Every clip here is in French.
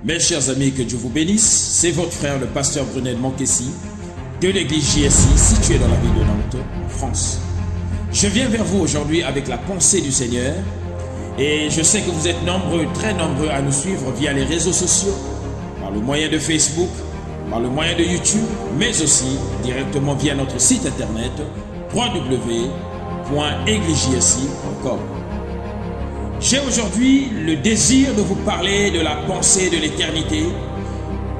Mes chers amis, que Dieu vous bénisse. C'est votre frère, le pasteur Brunel Monkessi, de l'église JSI, située dans la ville de Nantes, France. Je viens vers vous aujourd'hui avec la pensée du Seigneur. Et je sais que vous êtes nombreux, très nombreux à nous suivre via les réseaux sociaux, par le moyen de Facebook, par le moyen de YouTube, mais aussi directement via notre site internet www.eglisejsi.com. J'ai aujourd'hui le désir de vous parler de la pensée de l'éternité.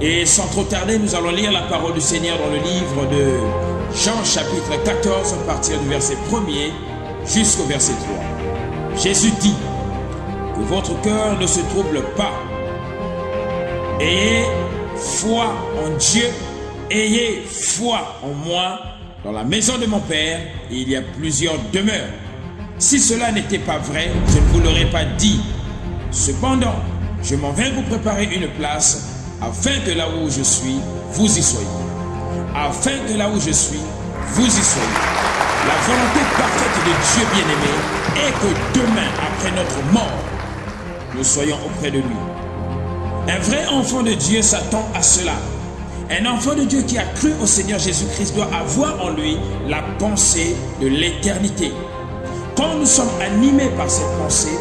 Et sans trop tarder, nous allons lire la parole du Seigneur dans le livre de Jean chapitre 14, à partir du verset 1er jusqu'au verset 3. Jésus dit: que votre cœur ne se trouble pas. Ayez foi en Dieu, ayez foi en moi. Dans la maison de mon Père, il y a plusieurs demeures. Si cela n'était pas vrai, je ne vous l'aurais pas dit. Cependant, je m'en vais vous préparer une place, afin que là où je suis, vous y soyez. Afin que là où je suis, vous y soyez. La volonté parfaite de Dieu bien-aimé est que demain, après notre mort, nous soyons auprès de lui. Un vrai enfant de Dieu s'attend à cela. Un enfant de Dieu qui a cru au Seigneur Jésus-Christ doit avoir en lui la pensée de l'éternité. Quand nous sommes animés par cette pensée,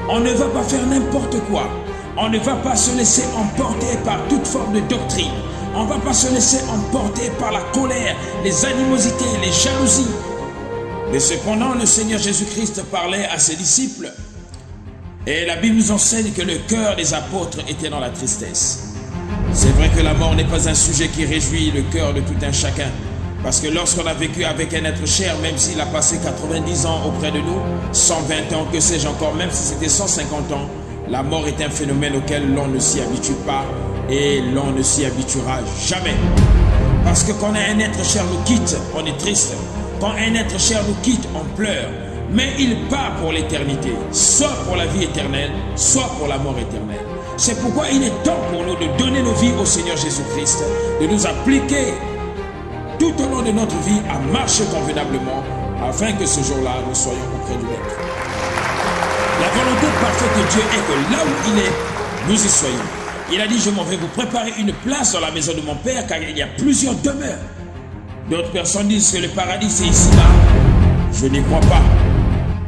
on ne va pas faire n'importe quoi. On ne va pas se laisser emporter par toute forme de doctrine. On ne va pas se laisser emporter par la colère, les animosités, les jalousies. Mais cependant, le Seigneur Jésus-Christ parlait à ses disciples. Et la Bible nous enseigne que le cœur des apôtres était dans la tristesse. C'est vrai que la mort n'est pas un sujet qui réjouit le cœur de tout un chacun. Parce que lorsqu'on a vécu avec un être cher, même s'il a passé 90 ans auprès de nous, 120 ans, que sais-je encore, même si c'était 150 ans, la mort est un phénomène auquel l'on ne s'y habitue pas et l'on ne s'y habituera jamais. Parce que quand un être cher nous quitte, on est triste. Quand un être cher nous quitte, on pleure. Mais il part pour l'éternité, soit pour la vie éternelle, soit pour la mort éternelle. C'est pourquoi il est temps pour nous de donner nos vies au Seigneur Jésus-Christ, de nous appliquer tout au long de notre vie à marcher convenablement, afin que ce jour-là, nous soyons auprès du Maître. La volonté parfaite de Dieu est que là où il est, nous y soyons. Il a dit: je m'en vais vous préparer une place dans la maison de mon Père, car il y a plusieurs demeures. D'autres personnes disent que le paradis c'est ici-bas. Je n'y crois pas.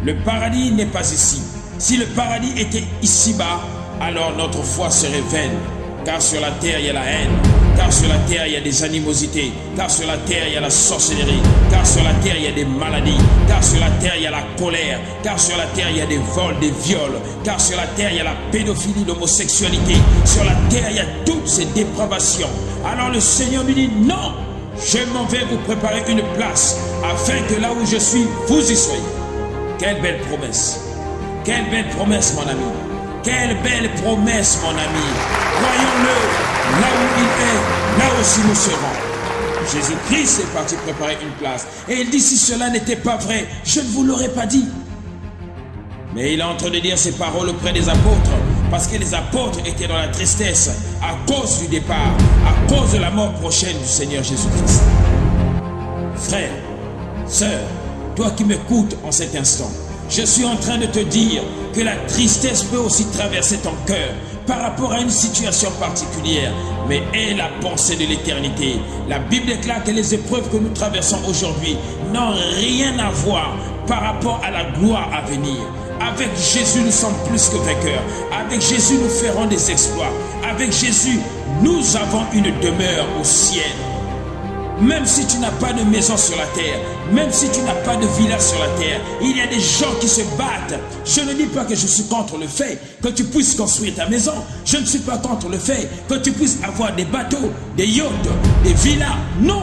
Le paradis n'est pas ici. Si le paradis était ici-bas, alors notre foi serait vaine. Car sur la terre, il y a la haine. Car sur la terre, il y a des animosités. Car sur la terre, il y a la sorcellerie. Car sur la terre, il y a des maladies. Car sur la terre, il y a la colère. Car sur la terre, il y a des vols, des viols. Car sur la terre, il y a la pédophilie, l'homosexualité. Sur la terre, il y a toutes ces dépravations. Alors le Seigneur lui dit: non, je m'en vais vous préparer une place, afin que là où je suis, vous y soyez. Quelle belle promesse. Quelle belle promesse, mon ami. Quelle belle promesse, mon ami. Croyons-le, là où il est, là aussi nous serons. Jésus-Christ est parti préparer une place. Et il dit: si cela n'était pas vrai, je ne vous l'aurais pas dit. Mais il est en train de dire ces paroles auprès des apôtres, parce que les apôtres étaient dans la tristesse à cause du départ, à cause de la mort prochaine du Seigneur Jésus-Christ. Frère, sœur, toi qui m'écoutes en cet instant, je suis en train de te dire que la tristesse peut aussi traverser ton cœur par rapport à une situation particulière, mais aie la pensée de l'éternité. La Bible déclare que les épreuves que nous traversons aujourd'hui n'ont rien à voir par rapport à la gloire à venir. Avec Jésus, nous sommes plus que vainqueurs. Avec Jésus, nous ferons des exploits. Avec Jésus, nous avons une demeure au ciel. Même si tu n'as pas de maison sur la terre, même si tu n'as pas de villa sur la terre, il y a des gens qui se battent. Je ne dis pas que je suis contre le fait que tu puisses construire ta maison. Je ne suis pas contre le fait que tu puisses avoir des bateaux, des yachts, des villas. Non,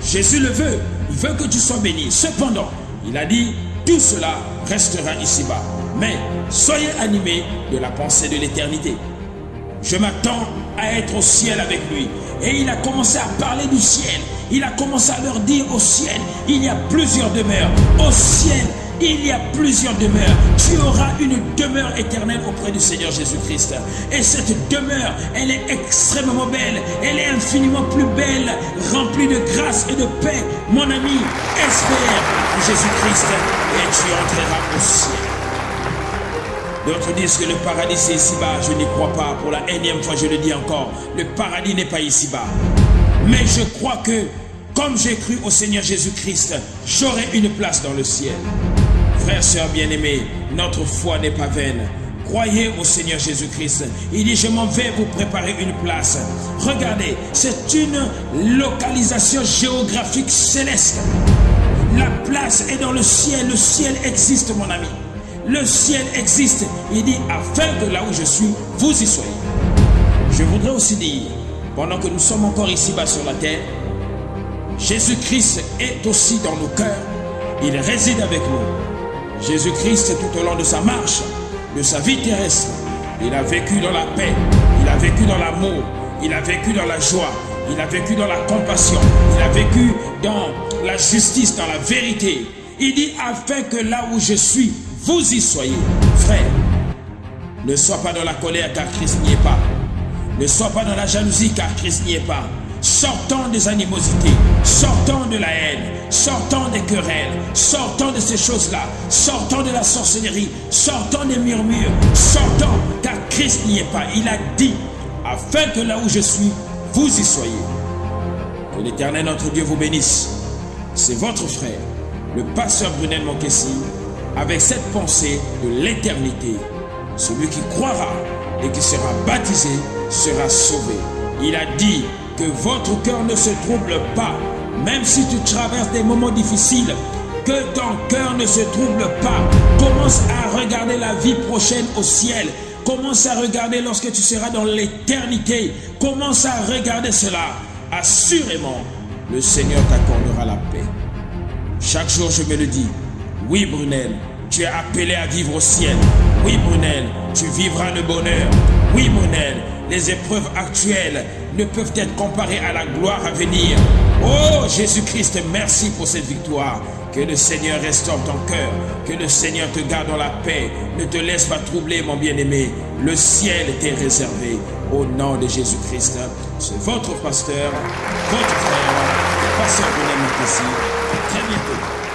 Jésus le veut. Il veut que tu sois béni. Cependant, il a dit: tout cela restera ici-bas. Mais soyez animés de la pensée de l'éternité. Je m'attends à être au ciel avec lui. Et il a commencé à parler du ciel. Il a commencé à leur dire: au ciel, il y a plusieurs demeures. Au ciel, il y a plusieurs demeures. Tu auras une demeure éternelle auprès du Seigneur Jésus-Christ. Et cette demeure, elle est extrêmement belle. Elle est infiniment plus belle, remplie de grâce et de paix. Mon ami, espère en Jésus-Christ et tu entreras au ciel. D'autres disent que le paradis c'est ici-bas. Je n'y crois pas. Pour la énième fois, je le dis encore. Le paradis n'est pas ici-bas. Mais je crois que, comme j'ai cru au Seigneur Jésus-Christ, j'aurai une place dans le ciel. Frères, sœurs bien-aimés, notre foi n'est pas vaine. Croyez au Seigneur Jésus-Christ. Il dit, je m'en vais vous préparer une place. Regardez, c'est une localisation géographique céleste. La place est dans le ciel. Le ciel existe, mon ami. Le ciel existe. Il dit, afin que là où je suis, vous y soyez. Je voudrais aussi dire, pendant que nous sommes encore ici-bas sur la terre, Jésus-Christ est aussi dans nos cœurs. Il réside avec nous. Jésus-Christ, tout au long de sa marche, de sa vie terrestre, il a vécu dans la paix, il a vécu dans l'amour, il a vécu dans la joie, il a vécu dans la compassion, il a vécu dans la justice, dans la vérité. Il dit, afin que là où je suis, vous y soyez. Frère, ne sois pas dans la colère car Christ n'y est pas. Ne sois pas dans la jalousie car Christ n'y est pas. Sortons des animosités, sortons de la haine, sortons des querelles, sortons de ces choses-là, sortons de la sorcellerie, sortons des murmures, sortons car Christ n'y est pas. Il a dit, afin que là où je suis, vous y soyez. Que l'Éternel notre Dieu vous bénisse. C'est votre frère, le pasteur Brunel Monkessi, avec cette pensée de l'éternité. Celui qui croira et qui sera baptisé sera sauvé. Il a dit que votre cœur ne se trouble pas, même si tu traverses des moments difficiles, que ton cœur ne se trouble pas. Commence à regarder la vie prochaine au ciel. Commence à regarder lorsque tu seras dans l'éternité. Commence à regarder cela. Assurément, le Seigneur t'accordera la paix. Chaque jour, je me le dis. Oui, Brunel, tu es appelé à vivre au ciel. Oui, Brunel, tu vivras le bonheur. Oui, Brunel, les épreuves actuelles ne peuvent être comparées à la gloire à venir. Oh, Jésus-Christ, merci pour cette victoire. Que le Seigneur restaure ton cœur. Que le Seigneur te garde dans la paix. Ne te laisse pas troubler, mon bien-aimé. Le ciel t'est réservé. Au nom de Jésus-Christ, c'est votre pasteur, votre frère, pasteur Brunel Monkessi. À très bientôt.